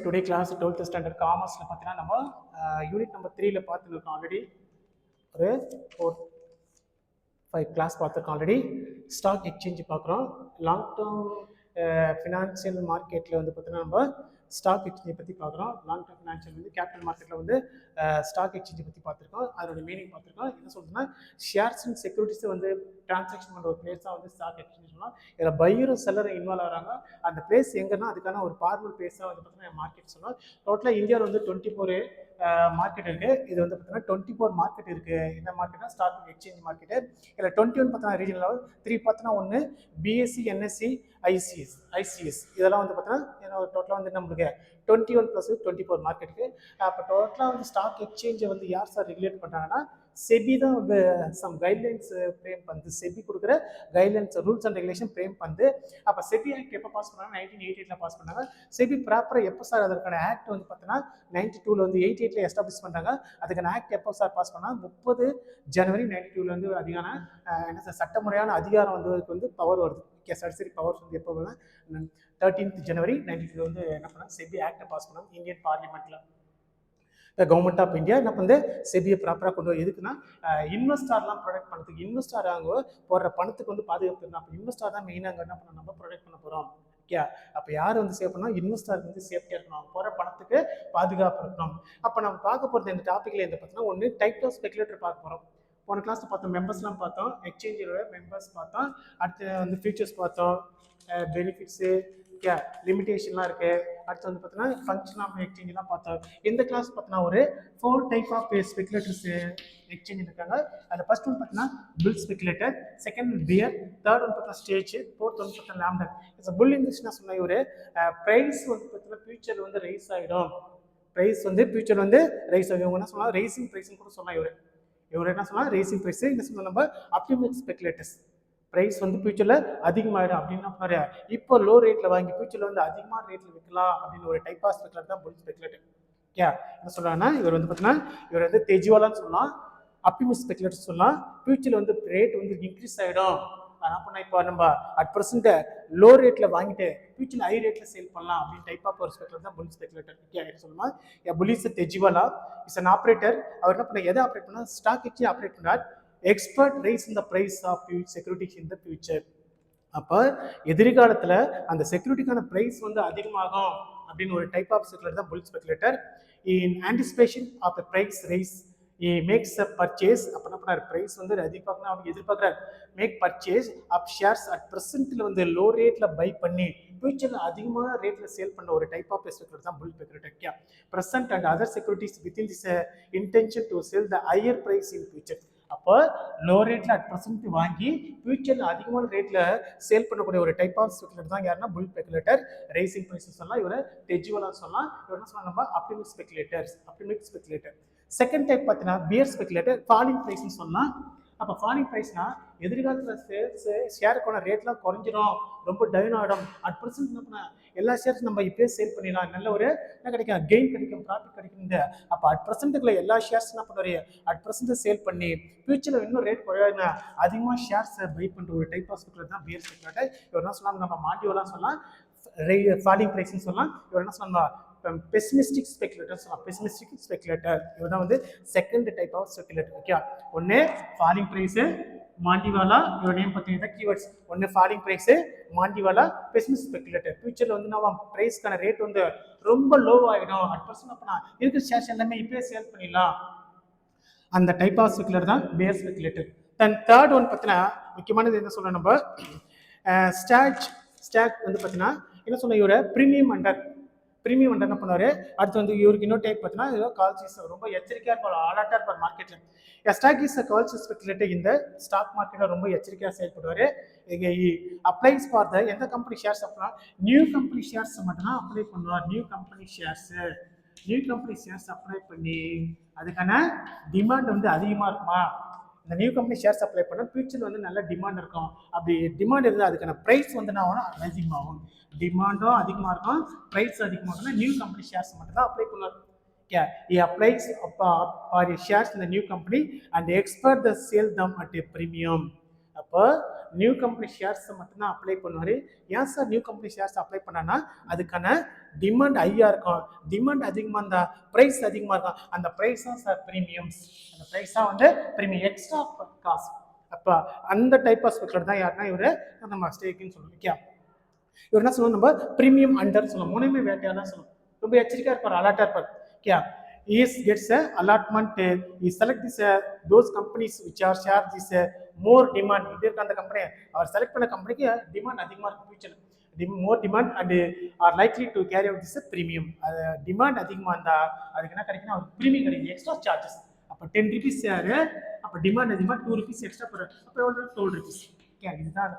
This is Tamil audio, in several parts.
டுடே கிளாஸ் 12th ஸ்டாண்டர்ட் காமர்ஸில் பார்த்தீங்கன்னா நம்ம யூனிட் நம்பர் 3ல பார்த்துருக்கோம் ஆல்ரெடி. ஒரு 4-5 கிளாஸ் பார்த்துருக்கோம் ஆல்ரெடி. ஸ்டாக் எக்ஸ்சேஞ்சு பார்க்குறோம். லாங் டேர்ம் ஃபினான்ஷியல் மார்க்கெட்டில் வந்து பார்த்தீங்கன்னா நம்ம ஸ்டாக் எக்ஸ்சேஞ்சை பற்றி பார்க்குறோம். லாங் டேர்ம் ஃபினான்ஷியல் வந்து கேபிட்டல் மார்க்கெட்டில் வந்து ஸ்டாக் எக்ஸ்சேஞ்சை பற்றி பார்த்துருக்கோம். அதோட மீனிங் பார்த்துருக்கோம். என்ன சொல்றதுன்னா ஷேர்ஸ் அண்ட் செக்யூரிட்டிஸை வந்து டிரான்சாக்ஷன் பண்ணுற ஒரு பிளேஸ் தான் வந்து ஸ்டாக் எக்ஸ்சேஞ்ச் சொல்லலாம். இதில் பையரும் செல்லரும் இன்வால்வ் ஆகிறாங்க. அந்த பிளேஸ் எங்கன்னா அதுக்கான ஒரு ஃபார்மல் பிளேஸாக வந்து பார்த்தீங்கன்னா மார்க்கெட் சொல்லலாம். டோட்டலாக இந்தியாவில் வந்து 24 மார்க்கெட் இருக்குது. இது வந்து பார்த்தீங்கன்னா 24 மார்க்கெட் இருக்குது. என்ன மார்க்கெட்னா ஸ்டாக் எக்ஸ்சேஞ்ச் மார்க்கெட்டு. இதில் 21 பார்த்தீங்கன்னா ரீஜனல் லெவல், 3 பார்த்தீங்கன்னா 1 பிஎஸ்சி, என்எஸ்சி, ஐசிஎஸ் இதெல்லாம் வந்து பார்த்தீங்கன்னா டோட்டலாக வந்து நம்மளுக்கு 21 + 24 மார்க்கெட்டுக்கு. அப்போ டோட்டலாக வந்து ஸ்டாக் எக்ஸ்சேஞ்சை வந்து யார் சார் ரெகுலேட் பண்ணுறாங்கன்னா செபி தான் வந்து சம் கைட்லைன்ஸ் ஃப்ரேம் பண்ணுது. செபி கொடுக்குற guidelines rules and regulation frame பண்ணுது. அப்போ செபி ஆக்ட் எப்போ பாஸ் பண்ணாங்க? 1988 பாஸ் பண்ணாங்க. செபி ப்ராப்பராக எப்போ சார் அதற்கான ஆக்ட் வந்து பார்த்தீங்கன்னா 92 வந்து 88 எஸ்டாப்ளிஷ் பண்ணுறாங்க. அதுக்கான ஆக்ட் எப்போ சார் பாஸ் பண்ணாங்க? 30 ஜனவரி 92 வந்து அதிகான என்ன சார் சட்டமுறையான அதிகாரம் வந்து பவர் வருது. சரி பவர்ஸ் வந்து எப்போ 13th ஜனவரி 92 வந்து என்ன பண்ணாங்க? செபி ஆக்டை பாஸ் பண்ணாங்க இந்தியன் பார்லிமெண்ட்டில். கவர்மெண்ட் ஆஃப் இந்தியா என்ன பண்ணுது? செபியை ப்ராப்பராக கொண்டு வரும். எதுக்குன்னா இன்வெஸ்டார்லாம் ப்ரொடெக்ட் பண்ணுறதுக்கு. இன்வெஸ்டார் அவங்க போடுற பணத்துக்கு வந்து பாதுகாப்பு இருந்தால் அப்போ இன்வெஸ்டார் தான் மெயினாக என்ன பண்ண நம்ம ப்ரொடெக்ட் பண்ண போகிறோம். ஓகே, அப்போ யார் வந்து சேவ் பண்ணால் இன்வெஸ்டாருக்கு வந்து சேஃப்டியாக இருக்கணும், அவங்க போகிற பணத்துக்கு பாதுகாப்பு இருக்கணும். அப்போ நம்ம பார்க்க போகிறது இந்த டாப்பிக்கில் எந்த பார்த்தீங்கன்னா ஒன்று டைப் ஆஃப் ஸ்பெகுலேட்டர் பார்க்க போகிறோம். போன கிளாஸில் பார்த்தோம் மெம்பர்ஸ்லாம் பார்த்தோம், எக்ஸ்சேஞ்சோட மெம்பர்ஸ் பார்த்தோம், அடுத்து வந்து ஃபீச்சர்ஸ் பார்த்தோம், பெனிஃபிட்ஸு, ஓகே லிமிடேஷன்லாம் இருக்குது. அடுத்து வந்து பார்த்தீங்கன்னா ஃபங்க்ஷன் ஆஃப் எக்ஸ்சேஞ்செலாம் பார்த்தோம். இந்த கிளாஸ் பார்த்தீங்கன்னா ஒரு 4 டைப் ஆஃப் ஸ்பெகுலேட்டர்ஸ் எக்ஸ்சேஞ்ச் இருக்காங்க. அதில் ஃபர்ஸ்ட் ஒன் பார்த்தீங்கன்னா புல் ஸ்பெகுலேட்டர், செகண்ட் பியர், தேர்ட் ஒன் பார்த்தீங்கன்னா ஸ்டேஜ், ஃபோர்த் ஒன் பார்த்தீங்கன்னா லேம்டர். இப்போ புல் இன்வெஸ்ட்னா சொன்ன ஒரு ப்ரைஸ் வந்து பார்த்தீங்கன்னா ஃபியூச்சர் வந்து ரைஸ் ஆகிடும். ப்ரைஸ் வந்து ஃபியூச்சர் வந்து ரைஸ் ஆகும். இவங்க என்ன சொல்லலாம்? ரைசிங் ப்ரைஸ்ன்னு கூட சொல்லலாம். இவர் என்ன சொல்லலாம்? Rising price. என்ன சொல்லலாம்? நம்ம ஆப்டிமிஸ்ட் ஸ்பெகுலேட்டர்ஸ். ப்ரைஸ் வந்து ஃபியூச்சரில் அதிகமாகிடும் அப்படின்னா பாரு இப்போ லோ ரேட்டில் வாங்கி ஃபியூச்சரில் வந்து அதிகமான ரேட்டில் விற்கலாம் அப்படின்னு ஒரு டைப் ஆஃப் ஸ்பெகுலேட்டர் தான் புல் ஸ்பெகுலேட்டர். ஓகே, என்ன சொல்கிறாங்கன்னா இவர் வந்து பார்த்தீங்கன்னா இவர் வந்து தெஜிவாலான்னு சொல்லலாம், ஆப்டிமிஸ்ட் ஸ்பெகுலேட்டர் சொல்லலாம். ஃபியூச்சரில் வந்து ரேட் வந்து இன்க்ரீஸ் ஆகிடும். ஆனால் இப்போ நம்ம அட் ப்ரெசென்ட் லோ ரேட்டில் வாங்கிட்டு ஃபியூச்சரில் ஹை ரேட்டில் சேல் பண்ணலாம் அப்படின்னு டைப் ஆஃப் ஒரு ஸ்பெகுலேட்டர் தான் புல் ஸ்பெகுலேட்டர். ஓகே, சொல்லலாம் bull is tejiwala is an operator. அவர் என்ன பண்ண எதை ஆப்ரேட் பண்ணால் ஸ்டாக் எக்ஸ்சேஞ்ச் ஆப்ரேட் பண்ணார். Expects rise in the price of securities in the future. அப்போ எதிர்காலத்தில் அந்த செக்யூரிட்டிக்கான ப்ரைஸ் வந்து அதிகமாகும் அப்படின்னு ஒரு டைப் ஆஃப் ஸ்பெகுலேட்டர் தான் bull speculator. In anticipation of the price rise makes a purchase. அப்போ என்ன பண்ணார்? ப்ரைஸ் வந்து அதிகமாகணும் அவங்க எதிர்பார்க்குறாரு. Make purchase of shares at ப்ரெசென்ட்டில் வந்து லோ ரேட்டில் பை பண்ணி ஃபியூச்சரில் அதிகமான ரேட்டில் சேல் பண்ண ஒரு டைப் ஆஃப் ஸ்பெகுலேட்டர் தான் bull speculator. Present and other securities within this intention to sell the higher price in future. அப்போ லோ ரேட்டில் அட் ப்ரெசென்ட் வாங்கி ஃபியூச்சரில் அதிகமான ரேட்டில் சேல் பண்ணக்கூடிய ஒரு டைப் ஆஃப் ஸ்பெகுலேட்டர் தான் யாருன்னா புல் ஸ்பெகுலேட்டர். ரைசிங் ப்ரைஸ் சொல்லலாம், இவரை தெஜிவலா சொல்லலாம். இவர் என்ன சொல்லலாம்? நம்ம ஆப்டிமிஸ்ட் ஸ்பெகுலேட்டர். செகண்ட் டைப் பார்த்தீங்கன்னா பியர் ஸ்பெகுலேட்டர், ஃபாலிங் ப்ரைஸ்ன்னு சொல்லலாம். அப்போ ஃபாலிங் ப்ரைஸ்னா எதிர்காலத்தில் ஷேருக்கான ரேட்லாம் குறைஞ்சிடும், ரொம்ப டவுன் ஆகிடும். அட் ப்ரெசென்ட் என்ன பண்ண எல்லா ஷேர்ஸ் நம்ம இப்போயே சேல் பண்ணிடலாம், நல்ல ஒரு என்ன கிடைக்கும்? கெயின் கிடைக்கும், ப்ராஃபிட் கிடைக்கும். அப்போ அட் ப்ரெசென்ட்டுக்குள்ள எல்லா ஷேர்ஸ் என்ன பண்ணுவார்? அட் ப்ரெசென்ட் சேல் பண்ணி ஃபியூச்சரில் இன்னும் ரேட் குறையாதுன்னா அதிகமாக ஷேர்ஸை பை பண்ணுற ஒரு டைப் ஆஃப் ஸ்பெகுலேட்டர் தான் பியர் ஸ்பெகுலேட்டர். இவர் என்ன சொல்லலாம்? நம்ம மாண்டியோலாம் சொல்லலாம், ஃபாலிங் ப்ரைஸ்ன்னு சொல்லலாம். இவர் என்ன சொல்லலாம்? பெசிமிஸ்டிக் ஸ்பெகுலேட்டர் சொல்லலாம். பெசிமிஸ்டிக் ஸ்பெகுலேட்டர் இவர் தான் வந்து செகண்ட் டைப் ஆஃப் ஸ்பெகுலேட்டர். ஓகே, ஒன்று ஃபாலிங் ப்ரைஸு, மாண்டிவாலா. இவர் நேம் பார்த்தீங்கன்னா கீவேர்ட்ஸ். ஒன்று ஃபாலிங் ப்ரைஸு, மாண்டிவாலா, பெசிமிஸ்டிக் ஸ்பெகுலேட்டர். ஃபியூச்சரில் வந்து நம்ம ப்ரைஸ்க்கான ரேட் வந்து ரொம்ப லோ ஆகிடும். அட் பர்சன்ட் அப்போ இருக்கிற ஷேர்ஸ் எல்லாமே இப்போயே சேல் பண்ணிடலாம். அந்த டைப் ஆஃப் ஸ்பெகுலேட்டர் தான் பியர் ஸ்பெகுலேட்டர். தென் தேர்ட் ஒன் பார்த்தீங்கன்னா முக்கியமானது என்ன சொல்கிறோம் நம்ம ஸ்டாக் வந்து பார்த்தீங்கன்னா என்ன சொன்ன இவரை ப்ரீமியம் அண்டர் என்ன பண்ணுவார்? அடுத்து வந்து இவருக்கு இன்னொரு டைப் பார்த்தீங்கன்னா கால்சிஸ் ரொம்ப எச்சரிக்கையாக இருப்பார், ஆலாட்டாக இருப்பார் மார்க்கெட்டில். ஸ்டாக் இஸ் அ கால்சிஸ் ஸ்பெகுலேட்டர் இந்த ஸ்டாக் மார்க்கெட்டில் ரொம்ப எச்சரிக்கையாக செயல்படுவார். அப்ளைஸ் ஃபார் த எந்த கம்பெனி ஷேர்ஸ் அப்படின்னா நியூ கம்பெனி ஷேர்ஸ் மட்டும்தான் அப்ளை பண்ணுவார். நியூ கம்பெனி ஷேர்ஸ் அப்ளை பண்ணி அதுக்கான டிமாண்ட் வந்து அதிகமாக இருக்குமா? இந்த நியூ கம்பெனி ஷேர்ஸ் அப்ளை பண்ணால் ஃபியூச்சரில் வந்து நல்ல டிமாண்ட் இருக்கும். அப்படி டிமாண்ட் இருந்தால் அதுக்கான ப்ரைஸ் வந்து என்ன ஆகும்? அதிகமாகும். டிமாண்டும் அதிகமாக இருக்கும், ப்ரைஸ் அதிகமாக இருக்குன்னா நியூ கம்பெனி ஷேர்ஸ் மட்டும் தான் அப்ளை பண்ணுவார். Okay, he applies for shares in the new company and expect the sell them at a premium. அப்போ நியூ கம்பெனி ஷேர்ஸை மட்டும்தான் அப்ளை பண்ணுவார். ஏன் sir new company shares apply பண்ணான்னா அதுக்கான டிமாண்ட் ஹையாக இருக்கும். டிமாண்ட் அதிகமாக இருந்தால் ப்ரைஸ் அதிகமாக இருக்கும். அந்த ப்ரைஸ் தான் சார் ப்ரீமியம்ஸ். அந்த ப்ரைஸ் தான் வந்து ப்ரீமியம், எக்ஸ்ட்ரா காசு. அப்போ அந்த டைப் ஆஃப் ஸ்பெக்குலேட்டர் தான் யாருன்னா இவர் நம்ம ஸ்டேக்குன்னு சொல்லுவோம். ஓகே, இவர் என்ன சொல்லுவோம், நம்ம ப்ரீமியம் அண்டர் சொல்லுவோம், முனைமை வேட்டையாளர் சொல்லுவோம். ரொம்ப எச்சரிக்கையாக இருப்பார், அலர்ட்டாக இருப்பார். Okay, gets a allotment, he select this those companies which are share this more demand. இது இருக்க அந்த கம்பெனி அவர் செலக்ட் பண்ண கம்பெனிக்கு டிமாண்ட் அதிகமாக இருக்கும், future more demand and R likely to carry out this premium. அது டிமாண்ட் அதிகமாக இருந்தால் அதுக்கு என்ன கிடைக்குன்னா அவருக்கு ப்ரீமியம் கிடைக்கும், எக்ஸ்ட்ரா சார்ஜஸ். அப்போ 10 rupees ஷேர், அப்போ டிமாண்ட் அதிகமாக 2 rupees எக்ஸ்ட்ரா போடுற, அப்போ எவ்வளோ 12 rupees. ஓகே, இதுதான்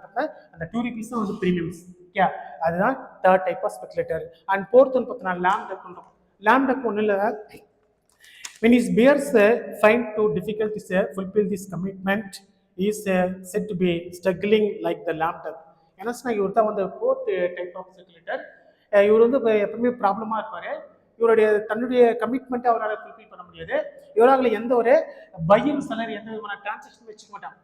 அந்த 2 rupees தான் வந்து ப்ரீமியம்ஸ். ஓகே, அதுதான் third type of speculator. And fourth வந்து பார்த்தீங்கன்னா லாம் டக் பண்ணுறோம். லாம் டக் ஒன்றும் இல்லை, when his bears find too difficult to fulfill this commitment, he is said to be struggling like the lamb duck. ஏன்னா இவர் தான் வந்து ஃபோர்த் டைப் ஆஃப் ஸ்பெகுலேட்டர். இவர் வந்து எப்பவுமே ப்ராப்ளமாக இருப்பார். இவருடைய தன்னுடைய கமிட்மெண்ட்டை அவரால் ஃபுல்ஃபில் பண்ண முடியாது. இவரால் எந்த ஒரு பையிங் செலர் எந்த விதமான டிரான்சாக்ஷன் வச்சுக்க மாட்டாங்க.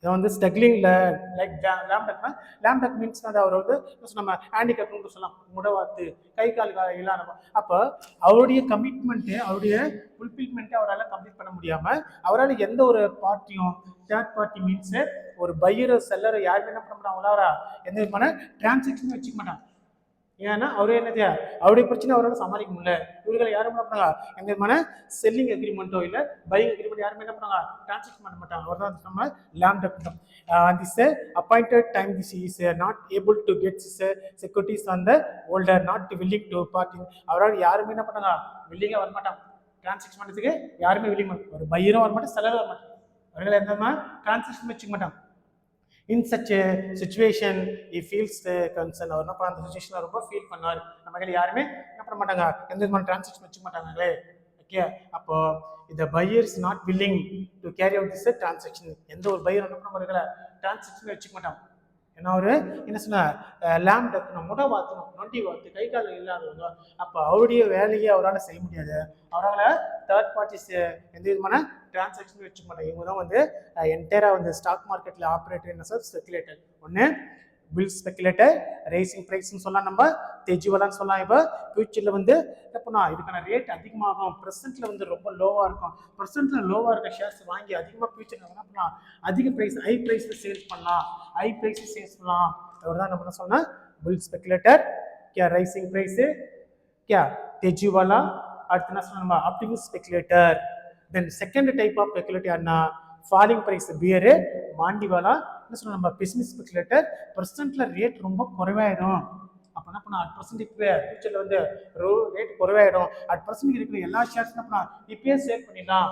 இதை வந்து ஸ்ட்ரகிளிங்ல லைக் லேம்டக்னா, லேம்டக் மீன்ஸ் அது அவர் வந்து நம்ம ஹேண்டிகேப்னு சொல்லலாம், முடவாத்து, கை கால் இல்லாத. அப்போ அவருடைய கமிட்மெண்ட்டு, அவருடைய ஃபுல்ஃபில்மெண்ட்டை அவரால் கம்ப்ளீட் பண்ண முடியாமல் அவரால் எந்த ஒரு பார்ட்டியும், தேர்ட் பார்ட்டி மீன்ஸு ஒரு பையரோ செல்லரோ யாருமே என்ன பண்ண மாட்டாங்க, அவரால் எந்த விதமான டிரான்சாக்ஷனும் வச்சுக்க மாட்டாங்க. ஏன்னா அவரே என்னது, அவருடைய பிரச்சனை அவரால் சமாளிக்க முடியல. இவர்களை யாரும் என்ன பண்ணாங்க, எந்த விதமான செல்லிங் அக்ரிமெண்ட்டோ இல்லை பையிங் அக்ரிமெண்ட் யாருமே என்ன பண்ணாங்க, டிரான்சாக்ஷன் பண்ண மாட்டாங்க. அவர் தான் நம்ம lame duck. This appointed time this is not able to get securities on the holder, not willing to party. அவரால் யாருமே என்ன பண்ணாங்க, வில்லிங்காக வரமாட்டாங்க டிரான்சாக்ஷன் பண்ணுறதுக்கு. யாருமே வில்லிங், ஒரு பையரும் வரமாட்டேன், செலரும் வரமாட்டாங்க. அவர்கள் எந்த டிரான்சாக்ஷன் வச்சுக்க மாட்டாங்க. In such a situation, he feels concern. அவர் என்ன பண்ண, அந்த சுச்சுவேஷனில் ரொம்ப ஃபீல் பண்ணார். நம்ம யாருமே என்ன பண்ண மாட்டாங்க, எந்த விதமான டிரான்சாக்ஷன் வச்சுக்க மாட்டாங்களே. ஓகே, அப்போ இந்த buyer is not willing to carry out this transaction. எந்த ஒரு பையர் என்ன பண்ண மாட்டாங்க, டிரான்சாக்ஷன் வச்சுக்க மாட்டாங்க. ஏன்னா அவர் என்ன சொன்னார், லேம் டக்குன்னு முட வாத்தணும், நொண்டி வாத்து, கை கால் இல்லாதவங்க. அப்போ அவருடைய வேலையை அவரால் செய்ய முடியாது. அவரால் தேர்ட் பார்ட்டிஸ் எந்த விதமான டிரான்சாக்ஷன் வச்சுக்க மாட்டாங்க. இவங்க தான் வந்து என்டையராக வந்து ஸ்டாக் மார்க்கெட்டில் ஆப்ரேட்டர் என்ன சார், ஸ்பெகுலேட்டர். ஒன்று பில் ஸ்பெகுலேட்டர், ரேசிங் ப்ரைஸ்ன்னு சொல்லலாம், நம்ம தெஜுவலான்னு சொல்லலாம். இப்போ ஃபியூச்சரில் வந்து எப்படின்னா இதுக்கான ரேட் அதிகமாகும், ப்ரெசென்ட்டில் வந்து ரொம்ப லோவாக இருக்கும். ப்ரெசென்ட்டில் லோவாக இருக்க ஷேர்ஸ் வாங்கி அதிகமாக ஃபியூச்சரில் என்ன பண்ணலாம், அதிக ப்ரைஸ், ஹை ப்ரைஸில் சேல்ஸ் பண்ணலாம், ஹை ப்ரைஸில் சேல்ஸ் பண்ணலாம். அவர் தான் நம்ம சொன்னால் பில் ஸ்பெகுலேட்டர். கே ரைசிங் ப்ரைஸு, கே தெஜுவலா. அடுத்து என்ன சொன்னால் நம்ம optimist speculator. Then second type of speculator என்ன, ஃபாலிங் ப்ரைஸ் பியரு, மாண்டிவாலா. என்ன சொன்னால் நம்ம பெசிமிஸ்ட் ஸ்பெகுலேட்டர். ப்ரெசென்ட்டில் ரேட் ரொம்ப குறைவாயிடும். அப்போ என்ன பண்ணா, அட் ப்ரெசென்ட் இப்போ ஃபியூச்சரில் வந்து ரேட் குறைவாயிடும். அட் ப்ரெசென்ட் இருக்கிற எல்லா ஷேர்ஸ் என்ன பண்ணா இப்பயே சேல் பண்ணிடலாம்,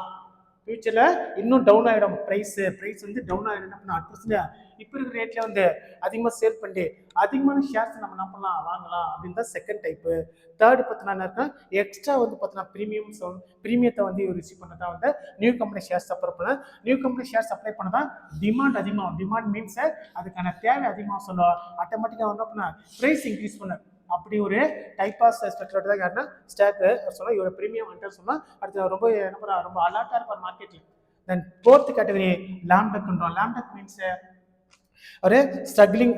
ஃபியூச்சரில் இன்னும் டவுன் ஆகிடும், ப்ரைஸ் வந்து டவுன் ஆகிடும். என்ன பண்ணா, அட் ப்ரெசென்ட் இப்போ இருக்கிற ரேட்டில் வந்து அதிகமாக சேல் பண்ணி அதிகமான ஷேர்ஸ் நம்ம என்ன பண்ணலாம், வாங்கலாம் அப்படின்னு தான் செகண்ட் டைப்பு. தேர்டு பார்த்தீங்கன்னா இருக்கா, எக்ஸ்ட்ரா வந்து பார்த்தீங்கன்னா ப்ரீமியத்தை வந்து ரிசீவ் பண்ண தான் வந்து நியூ கம்பெனி ஷேர்ஸ் அப்ளை பண்ண. நியூ கம்பெனி ஷேர்ஸ் அப்ளை பண்ண தான் டிமாண்ட் அதிகமாகும். டிமாண்ட் மீன்ஸ் அதுக்கான தேவை அதிகமாக சொல்லும், ஆட்டோமேட்டிக்காக வந்து அப்படின்னா ப்ரைஸ் இன்க்ரீஸ் பண்ண. அப்படி ஒரு டைப் ஆஃப் ஸ்பெகுலேட்டர் தான் யாருன்னா ஸ்டாக் சொன்னால் இவரை ப்ரீமியம் அண்டர் சொன்னால் அடுத்து ரொம்ப என்ன பண்ண, ரொம்ப அலர்ட்டாக இருப்பார் மார்க்கெட்டில். தென் ஃபோர்த் கேட்டகரி லேம் டக்ன்றோம். லேம் டக் மீன்ஸ் ஒரு ஸ்ட்ரகிளிங்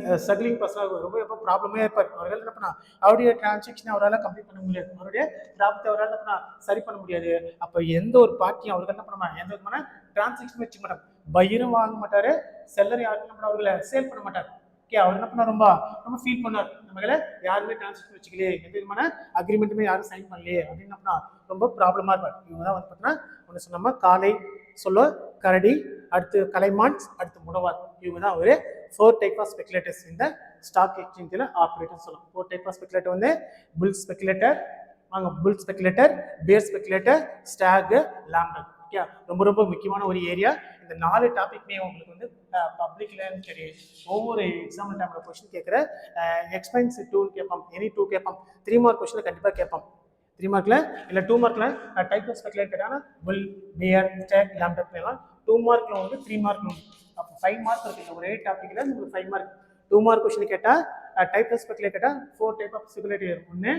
பர்சனாக ரொம்ப எப்போ ப்ராப்ளமே இருப்பார். அவர்கள் என்ன பண்ணா, அவருடைய டிரான்சாக்ஷனை அவரால் கம்ப்ளீட் பண்ண முடியாது, அவருடைய ப்ராப்ளத்தை அவரால் என்ன பண்ணா சரி பண்ண முடியாது. அப்போ எந்த ஒரு பார்ட்டியும் அவர்கள் என்ன பண்ண, எந்த விதமான டிரான்சாக்ஷன் வச்சுக்க மாட்டார். பையரும் வாங்க மாட்டார், செல்லர் யாரும் என்ன பண்ண, அவர்களை சேல் பண்ண மாட்டார். ஓகே, அவர் என்ன பண்ணார், ரொம்ப ஃபீல் பண்ணார், நம்மள யாருமே டிரான்சாக்ஷன் வச்சுக்கலையே, எந்த விதமான அக்ரிமெண்ட்டுமே யாரும் சைன் பண்ணலையே அப்படின்னு என்ன பண்ணா ரொம்ப ப்ராப்ளமாக இருப்பார். இவங்க தான் வந்து பார்த்தீங்கன்னா ஒன்று சொன்னோம்னா காலை சொல்ல கரடி, அடுத்து கலைமான்ஸ், அடுத்து முடவார். இவங்க தான் ஒரு 4 டைப் ஆஃப் ஸ்பெகுலேட்டர்ஸ் இந்த ஸ்டாக் எக்ஸ்சேஞ்சில் ஆப்ரேட்டர் சொல்லலாம். 4 டைப் ஆஃப் ஸ்பெகுலேட்டர் வந்து புல் ஸ்பெகுலேட்டர், புல் ஸ்பெகுலேட்டர், பேர் ஸ்பெகுலேட்டர், ஸ்டாக், லேம் டக். ஓகே, ரொம்ப ரொம்ப முக்கியமான ஒரு ஏரியா. இந்த 4 டாபிக்மே உங்களுக்கு வந்து பப்ளிக்லன்னு சரி, ஒவ்வொரு எக்ஸாம்பிள் டைமில் கொஸ்டின் கேட்குற எக்ஸ்பென்ஸ் 2 கேட்பான், எனி 2 கேட்பான், 3 மார்க் கொஸ்டினில் கண்டிப்பாக கேட்பான். 3 மார்க்கில் இல்லை 2 மார்க்கில் டைப் ஆஃப் ஸ்பெகுலேட்டர் கேட்டாங்கன்னா புல், பேர், ஸ்டாக், லேம் டக் எல்லாம் 2 மார்க்கில் வந்து 3 மார்க் உண்டு. அப்போ 5 மார்க் இருக்குது ஒரே டாப்பிக்கில் உங்களுக்கு 5 மார்க். 2 மார்க் கொஸ்டின் கேட்டால் டைப் ஆஃப் ஸ்பெகுலேட்டர் கேட்டால் 4 டைப் ஆஃப் ஸ்பெகுலேட்டர் இருக்கும். ஒன்று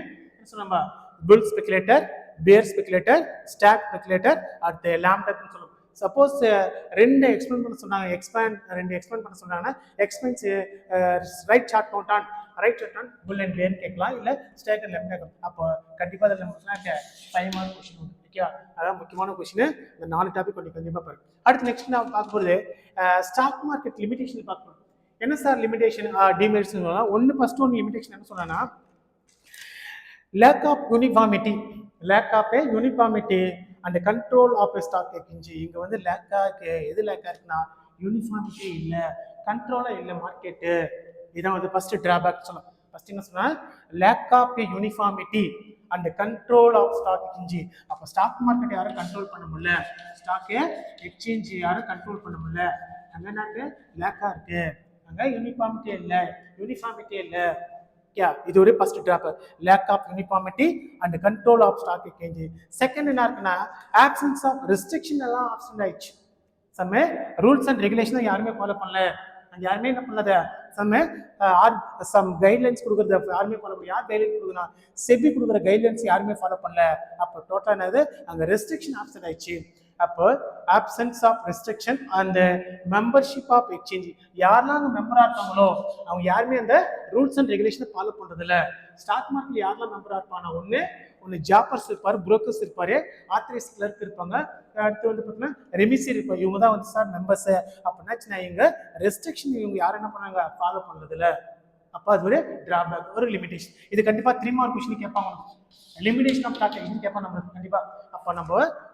நம்ம புல் ஸ்பெகுலேட்டர், பேர் ஸ்பெகுலேட்டர், ஸ்டாக் ஸ்பெகுலேட்டர், அடுத்து லேம் டக்னு சொல்லுவோம். சப்போஸ் ரெண்டு எக்ஸ்பிளைன் பண்ண சொன்னாங்க, ரெண்டு எக்ஸ்பிளைன் பண்ண சொன்னாங்கன்னா expense write short note on bull and bear கேட்கலாம், இல்லை ஸ்டேக் அண்ட் லெஃப்ட் கேட்கலாம். அப்போ கண்டிப்பாக அதில் நமக்கு 5 மார்க் கொஸ்டின் உண்டு. ஓகே, அதான் முக்கியமான கொஸ்டின். இந்த 4 டாபிக் கொஞ்சம் கண்டிப்பாக பாருங்க. அடுத்து நெக்ஸ்ட் நான் பார்க்க போகிறது ஸ்டாக் மார்க்கெட் லிமிடேஷன் பார்க்கணும். என்ன சார் லிமிடேஷன் டிமெரிட்ஸ் ஒன்று? ஃபர்ஸ்ட் ஒன்று லிமிடேஷன் என்ன சொன்னா, lack of uniformity and control of stock exchange. இங்க வந்து லேக்கா இருக்கு. எது லேக்கா இருக்குன்னா யூனிஃபார்மிட்டி இல்லை, கண்ட்ரோலா இல்லை மார்க்கெட்டு. இதான் வந்து ஃபர்ஸ்ட் டிராபேக் சொல்லலாம். ஃபர்ஸ்ட் என்ன சொன்னா, lack of uniformity and control of stock exchange. அப்போ ஸ்டாக் மார்க்கெட் யாரும் கண்ட்ரோல் பண்ண முடியல, ஸ்டாக் எக்ஸ்சேஞ்ச் யாரும் கண்ட்ரோல் பண்ண முடியல. அங்க என்ன லேக்கா இருக்கு, அங்க யூனிஃபார்மிட்டி இல்லை. இது ஒரு first drop, lack of uniformity and control of stock exchange. Second என்ன இருக்குன்னா, ஆப்சன்ஸ் ஆஃப் ரெஸ்ட்ரிக்ஷன் எல்லாம் ஆப்ஷன் ஆயிடுச்சு. சம் ரூல்ஸ் அண்ட் ரெகுலேஷன் யாருமே ஃபாலோ பண்ணல. யாருமே என்ன பண்ணல, சம் கைட்லைன்ஸ் கொடுக்குறது யாருமே ஃபாலோ பண்ணல. யார் கைட்லைன்ஸ் கொடுக்குறா? செபி கொடுக்குற கைட்லைன்ஸ் யாருமே ஃபாலோ பண்ணல. அப்போ டோட்டல் என்னது, அங்கே ரெஸ்ட்ரிக்ஷன் ஆப்ஷன் ஆயிடுச்சு. அப்போ absence of restriction and membership of exchange. யாரெல்லாம் அங்கே மெம்பராக இருக்காங்களோ அவங்க யாருமே அந்த ரூல்ஸ் அண்ட் ரெகுலேஷனை ஃபாலோ பண்ணுறது இல்லை. ஸ்டாக் மார்க்கெட் யாரெல்லாம் மெம்பராக இருப்பாங்க, ஒன்று ஜாப்பர்ஸ் இருப்பார், புரோக்கர்ஸ் இருப்பார், ஆத்தரைஸ் கிளர்க் இருப்பாங்க, அடுத்து வந்து பார்த்தீங்கன்னா ரெமிசி இருப்பாங்க. இவங்க தான் வந்து சார் மெம்பர்ஸ். அப்படின்னா இவங்க ரெஸ்ட்ரிக்ஷன் இவங்க யாரும் என்ன பண்ணாங்க, ஃபாலோ பண்ணுறது இல்லை. அப்போ அது ஒரு டிராபேக், ஒரு லிமிடேஷன். இது கண்டிப்பாக 3 மார்க் கொஸ்டின் கேட்பாங்க. லிமிடேஷன் ஆஃப் ஸ்டாக் எக்ஸ்சேஞ்ச் கேட்பாங்க நம்மளுக்கு கண்டிப்பாக. அப்போ நம்ம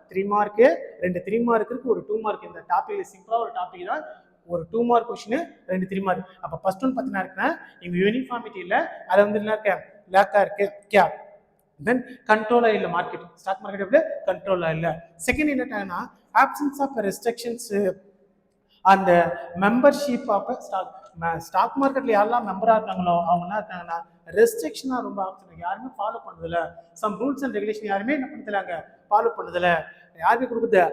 3 மார்க்கு, 2 3 மார்க் இருக்கு, ஒரு 2 மார்க். இந்த டாபிக்ல சிம்பிளா ஒரு டாபிக் தான், ஒரு 2 மார்க் கொஸ்டின், 2 3 மார்க். அப்போ ஃபர்ஸ்ட் ஒன் பார்த்தீங்கன்னா இருக்குன்னா, இங்க யூனிஃபார்மிட்டி இல்லை, அது வந்து என்ன இருக்கு, லேக்கா இருக்கு. கே தென் கண்ட்ரோலா இல்லை மார்க்கெட், ஸ்டாக் மார்க்கெட் எப்படி கண்ட்ரோலா இல்லை. செகண்ட் என்னன்னா, ஆப்சன்ஸ் ஆஃப் ரெஸ்ட்ரிக்ஷன்ஸ் அந்த மெம்பர்ஷிப் ஆஃப் ஸ்டாக் மார்க்கெட்ல யாரெல்லாம் மெம்பரா இருக்காங்களோ அவங்க என்ன இருக்காங்கன்னா ரெஸ்ட்ரிக்ஷனா ரொம்ப ஆப்ஷன் யாருமே ஃபாலோ பண்ணுறதில்ல. சம் ரூல்ஸ் அண்ட் ரெகுலேஷன் யாருமே என்ன பண்ணுறதில்ல, பாலோ பண்ணுறதில்ல. யாருமே கொடுக்குறது,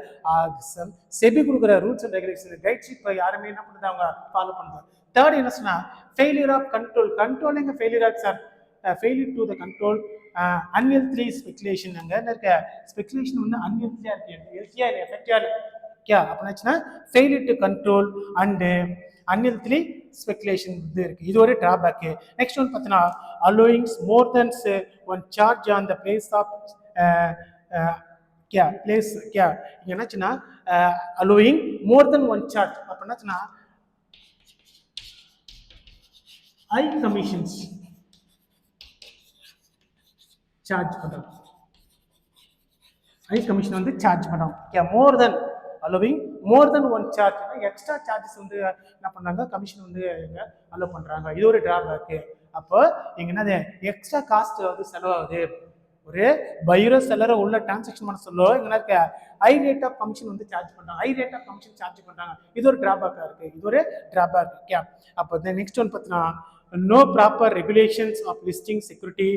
செபி கொடுக்குற ரூல்ஸ் அண்ட் ரெகுலேஷன் கைட்ஷிப் யாருமே என்ன பண்ணுறது, அவங்க ஃபாலோ பண்ணுறது. தேர்ட் என்ன சொன்னா, ஃபெயிலியர் ஆஃப் கண்ட்ரோல் எங்க ஃபெயிலியர் ஆகுது sir, failure to the control unhealthy speculation. அங்க என்ன இருக்க, ஸ்பெகுலேஷன் வந்து அன்ஹெல்தியா இருக்கு, ஹெல்த்தியா இல்லை, எஃபெக்டிவா இல்லை. அப்படின்னா failure to control and unhealthy speculation இருக்கு. இது ஒரு டிராபேக். நெக்ஸ்ட் ஒன் பார்த்தீங்கன்னா, allowings more than one charge on the place of place. என்னாச்சுன்னா allowing more than one charge அப்படின்னாச்சுன்னா ஹை கமிஷன்ஸ் சார்ஜ் பண்றோம், ஹை கமிஷன் வந்து சார்ஜ் பண்றோம். More than allowing more than one charge, extra charges வந்து என்ன பண்ணாங்க, கமிஷன் வந்து அலோவ் பண்றாங்க. இது ஒரு டிராபேக். அப்போ இங்க என்னது, எக்ஸ்ட்ரா காஸ்ட் வந்து செலவாகுது. ஒரு பையரோ செல்லரோ உள்ள டிரான்சாக்ஷன் பண்ண சொல்ல என்ன இருக்க, ஹை ரேட் ஆஃப் கமிஷன் வந்து சார்ஜ் பண்றாங்க, high rate of commission charge பண்றாங்க. இது ஒரு டிராபேக்கா இருக்கு, இது ஒரு டிராபேக். அப்போ நெக்ஸ்ட் ஒன் பார்த்தீங்கன்னா, no proper regulations of listing security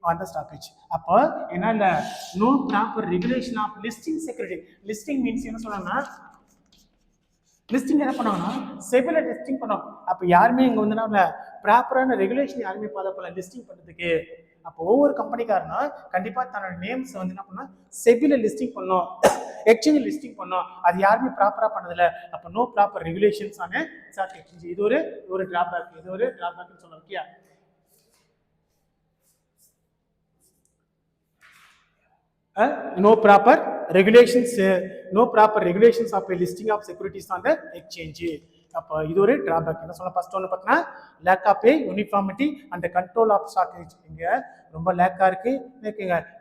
on the stock exchange. அப்போ என்ன இல்லை, no proper regulation of listing security. Listing means என்ன சொல்றாங்கன்னா, லிஸ்டிங் என்ன பண்ணாங்கன்னா செபில லிஸ்டிங் பண்ணோம். அப்போ யாருமே இங்கே வந்து ப்ராப்பரான ரெகுலேஷன் யாருமே ஃபாலோ பண்ணல லிஸ்டிங் பண்ணுறதுக்கு. அப்போ ஒவ்வொரு கம்பெனிக்காரனா கண்டிப்பாக தன்னோட நேம்ஸ் வந்து என்ன பண்ணோம், செபில லிஸ்டிங் பண்ணோம், எக்ஸ்சேஞ்ச் லிஸ்டிங் பண்ணோம். அது யாருமே ப்ராப்பராக பண்ணதில்ல. அப்போ நோ ப்ராப்பர் ரெகுலேஷன்ஸ் ஆன ஸ்டாக் எக்ஸ்சேஞ்ச். இது ஒரு டிராபேக், இது ஒரு டிராபேக்னு சொல்லலாம். Okay, no proper regulations of a listing of securities on the exchange. அப்போ இது ஒரு டிராபேக். என்ன சொல்ல, ஃபர்ஸ்ட் ஒன்று பார்த்தீங்கன்னா lack of uniformity and control of stock exchange. இங்க ரொம்ப லேக்கா இருக்கு,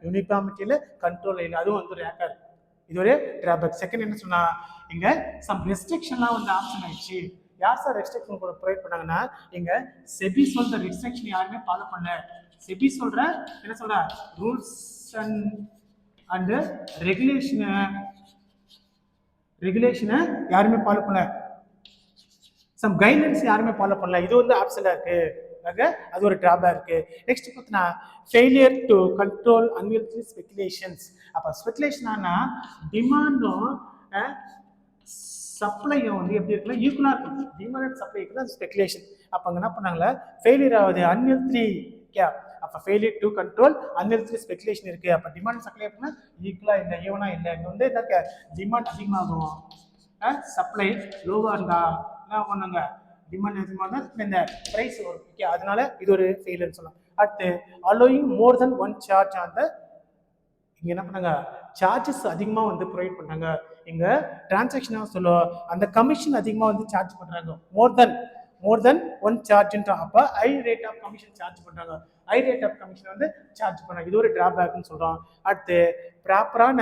யூனிஃபார்மிட்டியில கண்ட்ரோல் இல்லை, அதுவும் வந்து லேக்கா இருக்கு. இது ஒரு டிராபேக். செகண்ட் என்ன சொன்னா, இங்க சம் ரெஸ்ட்ரிக்ஷன்லாம் வந்து ஆப்ஷன் ஆயிடுச்சு. யார் சார் ரெஸ்ட்ரிக்ஷன் ப்ரொவைட் பண்ணாங்கன்னா, இங்க செபி சொல்ற ரெஸ்ட்ரிக்ஷன் யாருமே ஃபாலோ பண்ணல. செபி சொல்ற என்ன சொல்ற, ரூல்ஸ் அண்ட் ரெகுலேஷனை யாருமே ஃபாலோ பண்ணல, சம் கைட்லைன்ஸ் யாருமே ஃபாலோ பண்ணல. இது வந்து ஆப்ஷனா இருக்கு, அது ஒரு டிராபேக் இருக்கு. நெக்ஸ்ட் பார்த்தீங்கன்னா, failure to control unhealthy speculations. அப்போ ஸ்பெகுலேஷனா டிமாண்டும் சப்ளையும் வந்து எப்படி இருக்குன்னா ஈக்குவலா இருக்கும். டிமாண்ட் அண்ட் சப்ளை இருக்குன்னா ஸ்பெகுலேஷன். அப்போ அங்கே என்ன பண்ணாங்களா, ஃபெயிலியர் ஆகுது, அன்ஹெல்தி. அப்போ failure to control unhealthy speculation இருக்கு. அப்போ டிமாண்ட் சப்ளை அப்படின்னா ஈக்குவலா இல்லை, ஈவனா இல்லை. இங்கே வந்து என்ன டிமாண்ட் அதிகமாகும், சப்ளை லோவா இருந்தா என்ன பண்ணுங்க, டிமாண்ட் அதிகமாக இந்த பிரைஸ் வரும். ஓகே, அதனால இது ஒரு ஃபெயிலியர்னு சொல்லலாம். அடுத்து allowing more than one charge அந்த இங்க என்ன பண்ணாங்க, சார்ஜஸ் அதிகமாக வந்து ப்ரொவைட் பண்ணாங்க. இங்க டிரான்சாக்ஷன் சொல்லுவோம், அந்த கமிஷன் அதிகமாக வந்து சார்ஜ் பண்றாங்க. மோர் தென் ஒன் சார்ஜ்ன்ற அப்போ high rate of commission charge பண்றாங்க. ஹை ரேட் ஆஃப் கமிஷன் வந்து சார்ஜ் பண்ணாங்க. இது ஒரு டிராபேக்னு சொல்றோம். அடுத்து ப்ராப்பரான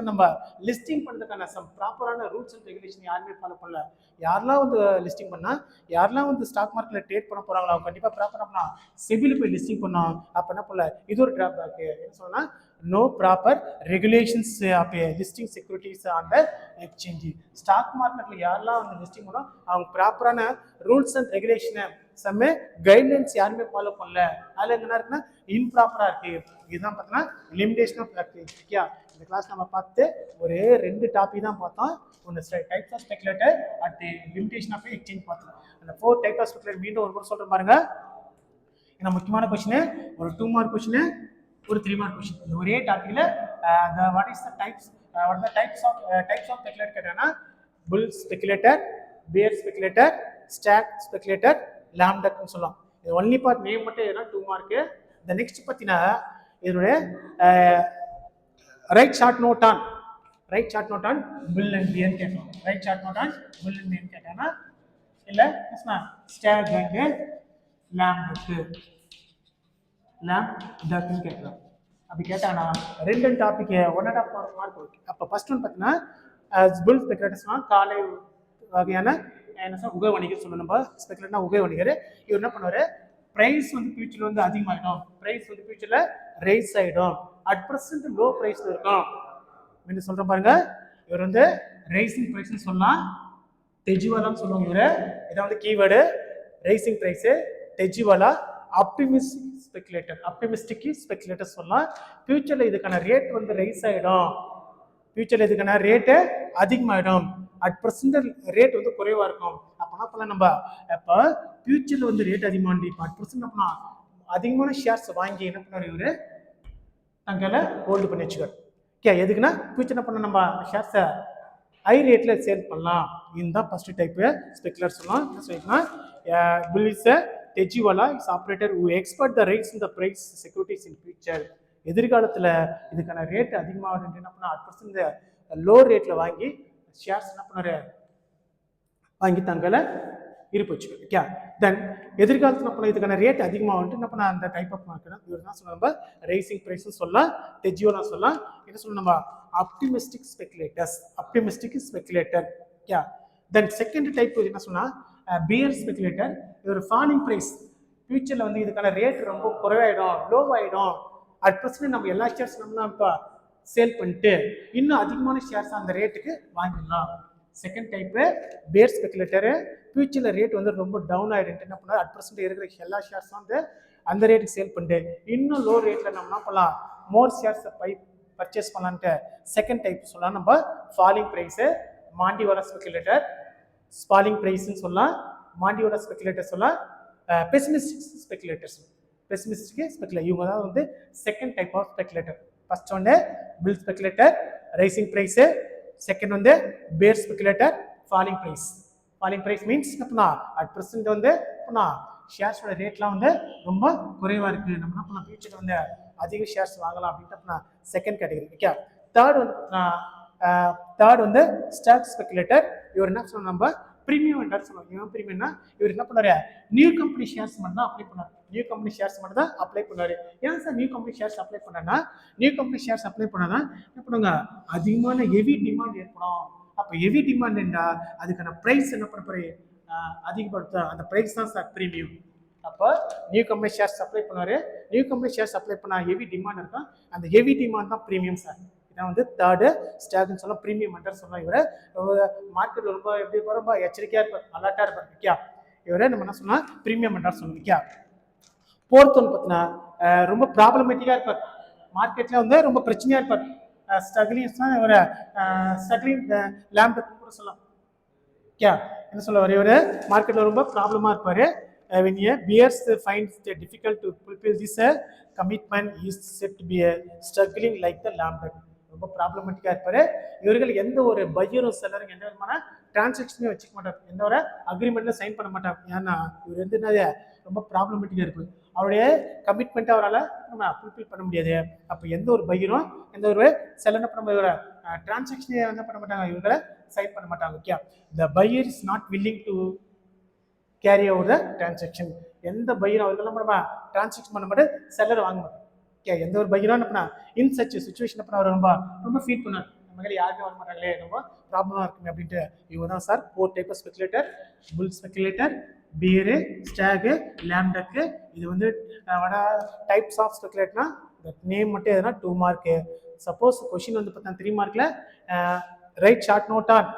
நம்ம லிஸ்டிங் பண்ணுறதுக்கான ப்ராப்பரான ரூல்ஸ் அண்ட் ரெகுலேஷன் யாருமே ஃபாலோ பண்ணல. யாரெல்லாம் வந்து லிஸ்டிங் பண்ணா, யாரெல்லாம் வந்து ஸ்டாக் மார்க்கெட்ல ட்ரேட் பண்ண போறாங்களோ அவங்க கண்டிப்பா ப்ராப்பரா பண்ணலாம், சிபில் போய் லிஸ்டிங் பண்ணோம். அப்ப என்ன பண்ணல, இது ஒரு டிராபேக். என்ன சொன்னா, no proper regulations of listing securities on the exchange. Stock மார்க்கெட்ல யாரெல்லாம் வந்து லிஸ்டிங் பண்ணோம் அவங்க ப்ராப்பரான ரூல்ஸ் அண்ட் ரெகுலேஷன் சம்ம கைட்லைன்ஸ் யாருமே ஃபாலோ பண்ணல. அதுல என்ன இருக்குன்னா இன்ப்ராப்பரா இருக்கு. இதுதான் பார்த்தீங்கன்னா லிமிடேஷன் ஆஃப் ஓகே. இந்த கிளாஸ் நம்ம பார்த்து ஒரு 2 டாபிக் தான் பார்த்தோம். ஒன்று டைப்ஸ் ஆஃப் ஸ்பெகுலேட்டர், அடுத்து லிமிடேஷன் ஆஃப் எக்ஸ்சேஞ்ச் பார்த்தோம். அந்த 4 டைப் ஆஃப் ஸ்பெகுலேட்டர் மீண்டும் ஒரு முறை சொல்றேன் பாருங்க. ஏன்னா முக்கியமான கொஸ்டின், ஒரு 2 மார்க் கொஸ்டின், ஒரு 3 மார்க் கொஸ்டின். இந்த ஒரே டாபிக்ல what is the types, what the types of speculator கேட்டாங்கன்னா புல் ஸ்பெகுலேட்டர், பியர் ஸ்பெகுலேட்டர், ஸ்டாக் ஸ்பெகுலேட்டர், லாம் டக்னு சொல்லலாம். இது ஒன்லி பார்ட் நேம் மட்டும் ஏன்னா 2 மார்க். இந்த நெக்ஸ்ட் பத்தினா இதோட write short note on bull and bear கேட்டோம். Write short note on bull and bear கேட்டானா இல்ல ஸ்டாக் அண்ட் லாம் டக்னு கேட்கலாம். அப்படி கேட்டாங்கன்னா 2 டாபிக் 1.5 மார்க் இருக்கு. அப்போ ஃபர்ஸ்ட் ஒன் பார்த்தீங்கன்னா புல் ஸ்பெகுலேட்டர்ஸ்னா காலை வகையான என்ன சார் உகை வணிகர் சொல்லணும். நம்ம ஸ்பெகுலேட்டர்னா உகை வணிகர். இவர் என்ன பண்ணுவாரு, பிரைஸ் வந்து ஃபியூச்சர்ல வந்து அதிகமாகிடும், பிரைஸ் வந்து ஃபியூச்சர்ல ரைஸ் ஆகிடும், அட் ப்ரெசென்ட் லோ பிரைஸ்ல இருக்கும் அப்படின்னு சொல்ற பாருங்க. இவர் வந்து ரைசிங் பிரைஸ்னு சொல்லலாம், டெஜிவாலான்னு சொல்லுவாங்க இவரு. இதான் வந்து கீவேர்டு, ரைசிங் பிரைஸ், டெஜிவாலா, ஆப்டிமிஸ்டிக் ஸ்பெகுலேட்டர் சொல்லலாம். ஃபியூச்சர்ல இதுக்கான ரேட் வந்து ரைஸ் ஆகிடும், ஃபியூச்சர்ல இதுக்கான ரேட்டு அதிகமாகிடும், அட் ப்ரெசென்ட் ரேட் வந்து குறைவா இருக்கும். அப்பனா பண்ணலாம் நம்ம இப்போ ஃபியூச்சர்ல வந்து ரேட் அதிகமாகி இப்போ அட் ப்ரெசென்ட் அப்படின்னா அதிகமான ஷேர்ஸ் வாங்கி என்ன பண்ணுவார் இவரு தங்களை ஹோல்டு பண்ணி வச்சுக்காரு. ஓகே, எதுக்குன்னா ஃபியூச்சர் என்ன பண்ண நம்ம ஷேர்ஸை ஹை ரேட்ல சேல் பண்ணலாம். இதுதான் ஃபர்ஸ்ட் டைப் ஸ்பெகுலேட்டர் சொல்லலாம். என்ன சொல்லிக்கலாம், புல்லிஸ் டெஜிவாலா is operator who expect the rise in the price securities in future. எதிர்காலத்தில் இதுக்கான ரேட் அதிகமாக என்ன பண்ணா அட் பர்சன்ட் லோ ரேட்ல வாங்கி ஷேர்ஸ் என்ன பண்ணாரு வாங்கி தங்களை இருப்பு வச்சுக்கோ. ஓகே, தென் எதிர்காலத்தில் என்ன பண்ண இதுக்கான ரேட் அதிகமாக வந்துட்டு என்ன பண்ண அந்த டைப் ஆஃப் மார்க்கெட் இவர் தான் சொல்ல நம்ம ரைசிங் ப்ரைஸ்னு சொல்லலாம், டெஜிவாலா சொல்லலாம். என்ன சொல்ல நம்ம optimistic speculator. Okay, then second type என்ன சொன்னா பியர் ஸ்பெகுலேட்டர். ஒரு ஃபாலிங் பிரைஸ், ஃபியூச்சர்ல வந்து இதுக்கான ரேட் ரொம்ப குறைவாயிடும், லோ ஆயிடும், அட் ப்ரெசென்ட் நம்ம எல்லா ஷேர்ஸ் நம்ம இப்போ சேல் பண்ணிட்டு இன்னும் அதிகமான ஷேர்ஸ் அந்த ரேட்டுக்கு வாங்கிடலாம். Second type bear speculator. ஃபியூச்சர்ல ரேட் வந்து ரொம்ப டவுன் ஆகிடுட்டு என்ன பண்ணால் அட் ப்ரெசென்ட் இருக்கிற எல்லா ஷேர்ஸும் வந்து அந்த ரேட்டுக்கு சேல் பண்ணிட்டு இன்னும் லோ ரேட்ல நம்ம என்ன பண்ணலாம், மோர் ஷேர்ஸை பர்ச்சேஸ் பண்ணலான்ட்டு செகண்ட் டைப் சொல்லலாம் நம்ம ஃபாலிங் ப்ரைஸு. மாண்டிவாலா ஸ்பெகுலேட்டர், ஸ்பாலிங் பிரைஸ்ன்னு சொல்லலாம், மாண்டிவாலா ஸ்பெகுலேட்டர் சொல்லலாம், பெசிமிஸ்டிக் ஸ்பெகுலேட்டர்ஸ். இவங்க தான் வந்து செகண்ட் டைப் ஆஃப் ஸ்பெகுலேட்டர். ஃபர்ஸ்ட் ஒன்று புல் ஸ்பெகுலேட்டர், ரைசிங் பிரைஸ். செகண்ட் வந்து பேர் ஸ்பெகுலேட்டர், ஃபாலிங் பிரைஸ் மீன்ஸ் அப்படின்னா அட் ப்ரெசென்ட் வந்து அப்படின்னா ஷேர்ஸோட ரேட்லாம் வந்து ரொம்ப குறைவா இருக்கு, நம்ம என்ன பண்ணலாம் ஃபியூச்சர்ல வந்து அதிக ஷேர்ஸ் வாங்கலாம் அப்படின்ட்டு அப்படின்னா செகண்ட் கேட்டகரி. ஓகே, தேர்ட் வந்து ஸ்டாக் ஸ்பெகுலேட்டர். இவர் என்ன சொல்லணும் நம்ம பிரீமியம் வெண்டர் சொல்லுவாங்க. இவன் பிரீமியம்னா இவர் என்ன பண்ணாரு, நியூ கம்பெனி ஷேர்ஸ் மட்டும் தான் அப்ளை பண்ணாரு. ஏன் sir new company shares apply பண்ணா, நியூ கம்பெனி ஷேர்ஸ் அப்ளை பண்ணாதான் என்ன பண்ணுவாங்க அதிகமான ஹெவி டிமாண்ட் ஏற்படும். அப்போ ஹெவி டிமாண்ட் இருந்தால் அதுக்கான ப்ரைஸ் என்ன பண்ண போறேன் அதிகப்படுத்தும், அந்த ப்ரைஸ் தான் சார் பிரீமியம். அப்போ நியூ கம்பெனி ஷேர்ஸ் அப்ளை பண்ணாரு, நியூ கம்பெனி ஷேர்ஸ் அப்ளை பண்ணா ஹெவி டிமாண்ட் இருக்கும், அந்த ஹெவி டிமாண்ட் தான் பிரீமியம் சார். இதான் வந்து தேர்டு ஸ்டாக்னு சொல்லலாம், பிரீமியம் வெண்டர் சொல்லலாம். இவரை மார்க்கெட் ரொம்ப எப்படி ரொம்ப எச்சரிக்கையா இருப்பார், அலர்ட்டா இருப்பார். ஓகே, இவரை நம்ம என்ன சொன்னா பிரீமியம் வெண்டர் சொல்லணும். ஓகே, ஃபோர்த் ஒன் பார்த்தீங்கன்னா ரொம்ப ப்ராப்ளமேட்டிக்கா இருப்பார், மார்க்கெட்ல வந்து ரொம்ப பிரச்சனையா இருப்பார், ஸ்ட்ரகிளிங் லேம்ப் கூட சொல்லலாம். ஓகே, என்ன சொல்லுவார், இவர் மார்க்கெட்ல ரொம்ப ப்ராப்ளமா இருப்பாரு, when a bears finds it difficult to fulfill this commitment is said to be a struggling like the lambda. ரொம்ப ப்ராப்ளமேட்டிக்காக இருப்பாரு. இவர்கள் எந்த ஒரு பையரும் செல்லரும் எந்த விதமான டிரான்சாக்ஷனே வச்சுக்க மாட்டார், எந்த ஒரு அக்ரிமெண்ட்ல சைன் பண்ண மாட்டார். ஏன்னா இவர் வந்து ரொம்ப ப்ராப்ளமேட்டிக்காக இருக்கும். அவருடைய கமிட்மெண்ட்டை அவரால் நம்ம ஃபுல்ஃபில் பண்ண முடியாது. அப்போ எந்த ஒரு பையரும் எந்த ஒரு செல்லனை பண்ண முடியாத டிரான்சாக்ஷனே என்ன பண்ண மாட்டாங்க, இவங்களை சைன் பண்ண மாட்டாங்க. Okay, the pier is not willing to carry over the transaction. எந்த பையரும் அவர்களெல்லாம் நம்ம டிரான்சாக்ஷன் பண்ண மாட்டேன், செல்லர் வாங்க மாட்டோம். ஓகே, எந்த ஒரு பையரும் என்ன பண்ணா இன் சச் சுச்சுவேஷன் பண்ண அவர் ரொம்ப ஃபீல் பண்ணார். நம்ம யாருமே வர மாட்டாங்களே, ரொம்ப ப்ராப்ளமாக இருக்குமே அப்படின்ட்டு. இவங்க தான் sir 4 type of speculator: bull speculator, bear, stag, lame duck. இது வந்து டைப்ஸ் ஆஃப் ஸ்பெகுலேட்டர்னா நேம் மட்டும் எதுனா 2 மார்க்கு. சப்போஸ் கொஷின் வந்து பார்த்தா 3 மார்க்கில் write short note on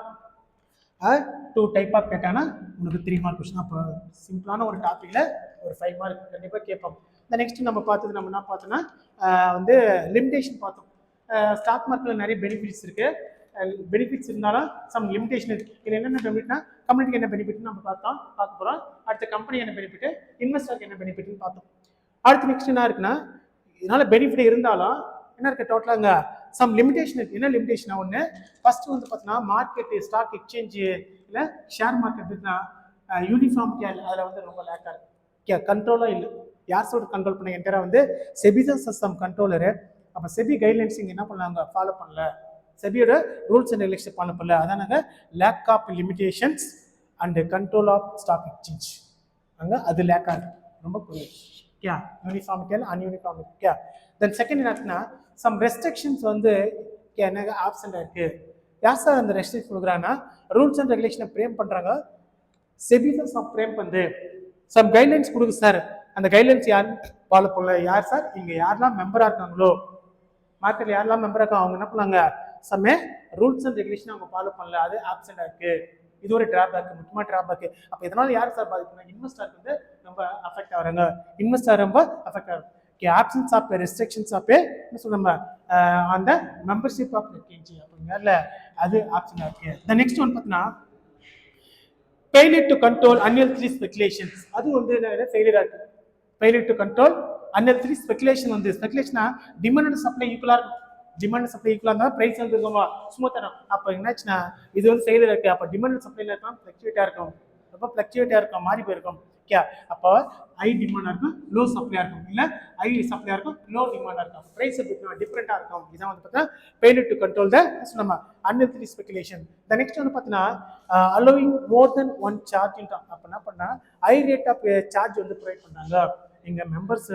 2 type of கேட்டாங்கன்னா உங்களுக்கு 3 மார்க் கொஷின். அப்போ சிம்பிளான ஒரு டாப்பிக்கில் ஒரு 5 மார்க் கண்டிப்பாக கேட்போம். இந்த நெக்ஸ்ட் நம்ம பார்த்தது நம்ம என்ன பார்த்தோன்னா வந்து லிமிடேஷன் பார்த்தோம். ஸ்டாக் மார்க்கெட்டில் நிறைய பெனிஃபிட்ஸ் இருக்குது. பெனிஃபிட்ஸ் இருந்தாலும் சம் லிமிடேஷன் இருக்குது. இதில் என்னென்ன பெனிஃபிட்னா கம்பெனிக்கு என்ன பெனிஃபிட்னு நம்ம பார்க்க போகிறோம். அடுத்த கம்பெனி என்ன பெனிஃபிட், இன்வெஸ்டருக்கு என்ன பெனிஃபிட்னு பார்த்தோம். அடுத்து நெக்ஸ்ட் என்ன இருக்குன்னா, இதனால பெனிஃபிட் இருந்தாலும் என்ன இருக்குது டோட்டலாங்க சம் லிமிடேஷன் இருக்குது. என்ன லிமிடேஷனா ஒன்று, ஃபர்ஸ்ட் வந்து பார்த்தீங்கன்னா மார்க்கெட்டு ஸ்டாக் எக்ஸ்சேஞ்சு இல்லை ஷேர் மார்க்கெட் இருக்குன்னா யூனிஃபார்மிட்டியாக இல்லை, அதில் வந்து ரொம்ப லேக்காக இருக்குது. கண்ட்ரோலாக இல்லை. யார் சொல்ற கண்ட்ரோல் பண்ண என்டரா வந்து செபி தான் சிஸ்டம் கண்ட்ரோலரு. அப்போ செபி கைட்லைன்ஸ் இங்கே என்ன பண்ணாங்க, ஃபாலோ பண்ணல. செபியோட ரூல்ஸ் அண்ட் ரெகுலேஷன் ஃபாலோ பண்ணல. அதானாங்க lack of limitations and control of stock exchange. அங்கே அது லேக் ஆகுது, ரொம்ப குறைவு. Okay, uniformity ununiformity. Okay, then second என்னன்னா சம் ரெஸ்ட்ரிக்ஷன்ஸ் வந்து என்ன ஆப்சண்டாக இருக்குது. யார் சார் அந்த ரெஸ்ட்ரிக்ஷன் கொடுக்குறாங்கன்னா ரூல்ஸ் அண்ட் ரெகுலேஷனை ஃப்ரேம் பண்ணுறாங்க. செபி தான் ஃப்ரேம் பண்ணுது. சம் கைட்லைன்ஸ் கொடுக்கு சார். அந்த கைட்லைன்ஸ் யார் ஃபாலோ பண்ணல. யார் சார், இங்கே யாரெல்லாம் மெம்பராக இருக்காங்களோ, மார்க்கெட்டில் யாரெல்லாம் மெம்பராக இருக்காங்க அவங்க என்ன பண்ணாங்க, சமே ரூல்ஸ் அண்ட் ரெகுலேஷன் அவங்க ஃபாலோ பண்ணல, அது ஆப்சென்ட் ஆயிருக்கு. இது ஒரு டிராபேக், முக்கியமாக டிராபேக். அப்போ இதனால யார் சார் பாதிப்புனா இன்வெஸ்டருக்கு வந்து ரொம்ப அஃபெக்ட் ஆகிறாங்க. இன்வெஸ்டர் ரொம்ப அஃபெக்ட் ஆகும். ஆப்சன்ஸ் ஆஃப் ரெஸ்ட்ரிக்ஷன்ஸ் ஆஃப் என்ன சொல்லுங்க அந்த மெம்பர்ஷிப் ஆஃப் எக்ஸ்சேஞ்ச் அப்படிங்கிறதுல அது ஆப்ஷன் இருக்கு. த நெக்ஸ்ட் ஒன் பார்த்தீங்கன்னா failure to control unhealthy speculations. அது வந்து ஃபெயிலியர் ஆகுது. Failure to control unhealthy speculation வந்து ஸ்பெகுலேஷனா டிமாண்ட் அண்ட் சப்ளை ஈக்குவலாக இருக்கும். டிமாண்ட் சப்ளை ஈக்குவலாக இருந்தால் ப்ரைஸ் வந்து ஸ்மூத்தாக இருக்கும். அப்போ என்னாச்சுன்னா இது வந்து ஃபெயிலியர் இருக்குது. அப்போ டிமாண்ட் சப்ளைல இருக்கும் ஃப்ளக்சுவேட்டாக இருக்கும், ரொம்ப ஃப்ளக்சுவேட்டாக இருக்கும், மாறி போயிருக்கும். ஓகே, அப்போ ஹை டிமாண்டாக இருக்கும், லோ சப்ளையாக இருக்கும், இல்லை ஹை சப்ளையாக இருக்கும், லோ டிமாண்டாக இருக்கும், ப்ரைஸ் டிஃப்ரெண்ட்டாக இருக்கும். இதான் வந்து பார்த்தீங்கன்னா ஃபெயிலியர் டு கண்ட்ரோல் த நம்ம அன்ஹெல்தி ஸ்பெகுலேஷன். த நெக்ஸ்ட் வந்து பார்த்தீங்கன்னா allowing more than one charge. அப்போ என்ன பண்ணால் ஹை ரேட் ஆஃப் சார்ஜ் வந்து ப்ரொவைட் பண்ணாங்க. எங்கள் மெம்பர்ஸ்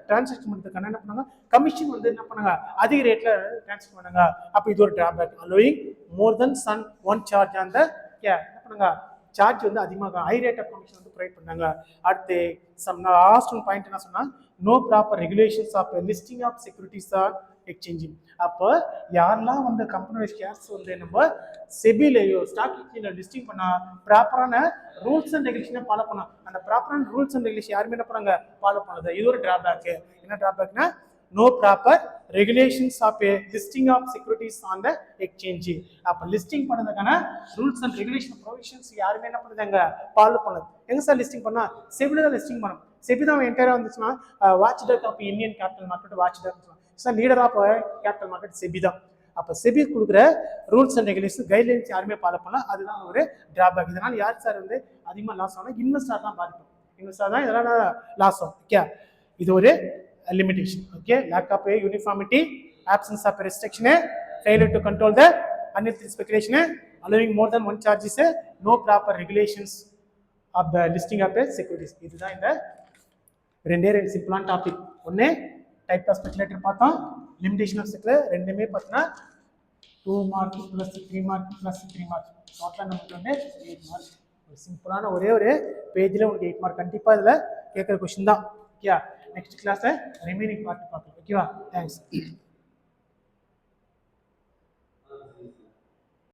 டிரான்சாக்ஷன் பண்ணுறதுக்கான என்ன பண்ணாங்க, கமிஷன் வந்து என்ன பண்ணாங்க அதிக ரேட்டில் டிரான்சாக்ஷன் பண்ணாங்க. அப்போ இது ஒரு drawback. Allowing more than one charge அந்த என்ன பண்ணாங்க சார்ஜ் வந்து அதிகமாக ஹை ரேட் ஆஃப் கமிஷன் வந்து ப்ரொவைட் பண்ணாங்க. அடுத்து லாஸ்ட் ஒன் பாயிண்ட் என்ன சொன்னால் no proper regulations of listing of securities or exchanging. அப்போ யாரெல்லாம் வந்து கம்பெனியோட ஷேர்ஸ் வந்து நம்ம செபிலையோ ஸ்டாக் எக்ஸ்சேஞ்சில் லிஸ்டிங் பண்ணால் ப்ராப்பரான ரூல்ஸ் அண்ட் ரெகுலேஷனை ஃபாலோ பண்ணோம். அந்த ப்ராப்பரான ரூல்ஸ் அண்ட் ரெகுலேஷன் யாருமே என்ன பண்ணாங்க ஃபாலோ பண்ணது. இது ஒரு டிராபேக்கு. என்ன டிராபேக்னா no proper regulations of a listing of securities on the exchange. அப்ப லிஸ்டிங் பண்ணதுக்கான ரூல்ஸ் அண்ட் ரெகுலேஷன் ப்ரொவிஷன்ஸ் யாருமே என்ன பண்ணுறாங்க ஃபாலோ பண்ணது. எங்க சார் லிஸ்டிங் பண்ணா செபில தான் லிஸ்டிங் பண்ணணும். செபி தான் என்டையரா வந்துச்சுன்னா watch dog of Indian capital market watch dog sir leader of capital market SEBI தான். அப்போ செபி கொடுக்குற ரூல்ஸ் அண்ட் ரெகுலேஷன் கைட்லைன்ஸ் யாருமே ஃபாலோ பண்ணலாம். அதுதான் ஒரு டிராபேக். இதனால் யார் சார் வந்து அதிகமாக லாஸ் ஆகணும், இன்வெஸ்டர் தான் பாதிக்கும். இன்வெஸ்டர் தான் இதெல்லாம் லாஸ் ஆகும். ஓகே, இது ஒரு limitation. Okay, lack of a uniformity, absence of a restriction, failure to control the unhealthy speculation, allowing more than one charges, no proper regulations of the listing of a securities. இதுதான் இந்த ரெண்டே சிம்பிளான டாபிக். ஒன்று டைப் ஆஃப் ஸ்பெகுலேட்டர் பார்த்தோம், லிமிடேஷன் ஆஃப் ஸ்பெகுலேட்டர் ரெண்டுமே பார்த்தீங்கன்னா 2 mark plus 3 mark plus 3 mark டோட்டலாக நமக்கு வந்து 8 மார்க். ஒரு சிம்பிளான ஒரே ஒரு பேஜில் உங்களுக்கு 8 மார்க் கண்டிப்பாக இதில் கேட்குற கொஸ்டின் தான். ஓகே, நெக்ஸ்ட் கிளாஸை ரிமைனிங் பார்ட் பார்க்கலாம். ஓகேவா, தேங்க்ஸ்.